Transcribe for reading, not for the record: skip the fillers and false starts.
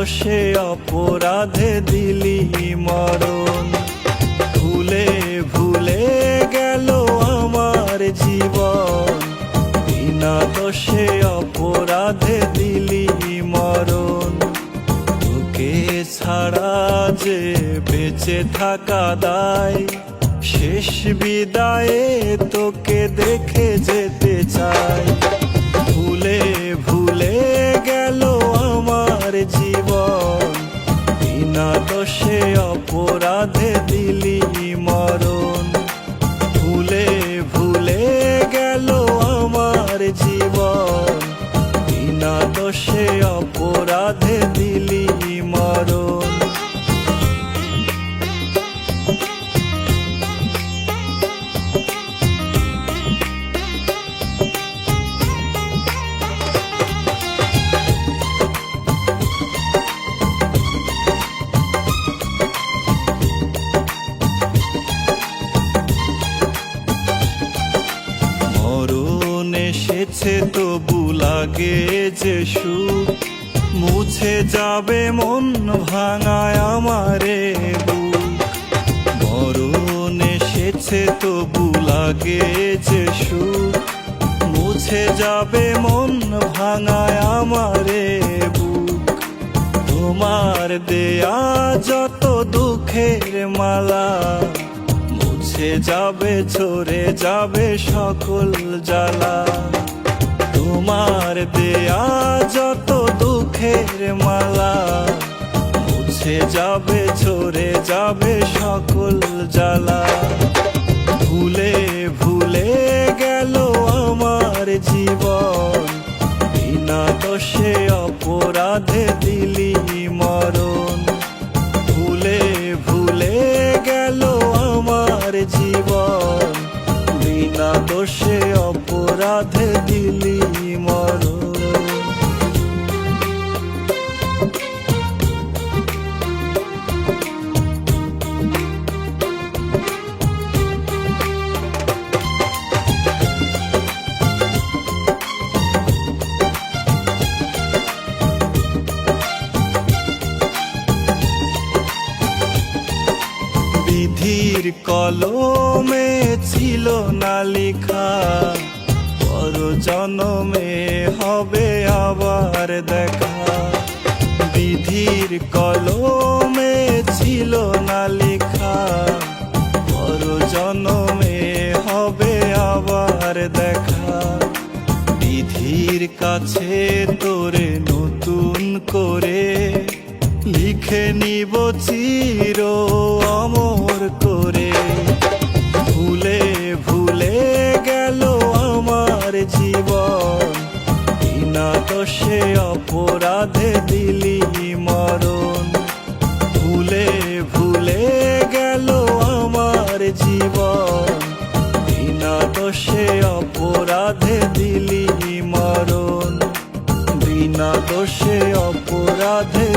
দোষে অপরাধে দিলি মরণ। ভুলে ভুলে গেল আমার জীবন, বিনা দোষে অপরাধে দিলি মরণ। তোকে ছাড়া যে বেঁচে থাকা দায়, শেষ বিদায়ে তোকে দেখে যেতে চাই। ভুলে ভুলে গেল আমার জীবন, বিনা দোষে অপরাধে দিলি মরণ। ভুলে ভুলে গেল আমার জীবন, বিনা দোষে অপরাধে দিলি মরণ। এসেছে তবু লাগে যে সুখ, মুছে যাবে মন ভাঙায় আমারে বুক। মরণ এসেছে তবু লাগে যে সুখ, মুছে যাবে মন ভাঙায় আমারে বুক। তোমার দেয়া যত দুঃখের মালা, মুছে যাবে ঝরে যাবে সকল জ্বালা। তোমার দেয়া যত দুঃখের মালা, মুছে যাবে ঝরে যাবে সকল জ্বালা। ভুলে ভুলে গেল আমার জীবন, বিনা দোষে অপরাধে দিলি মরণ। ভুলে ভুলে গেল আমার জীবন, বিনা দোষে অপরাধে দিলি মরণ। বিধির কলমে ছিল না লেখা, পর জনমে হবে আবার দেখা। বিধির কলমে ছিল না লেখা, পর জনমে হবে আবার দেখা। বিধির কাছে তোরে নতুন করে লিখে নিব চির অমর করে। ভুলে ভুলে গেল আমার জীবন, বিনা দোষে অপরাধে দিলি মরণ। ভুলে ভুলে গেল আমার জীবন, বিনা দোষে অপরাধে দিলি মরণ। বিনা দোষে অপরাধে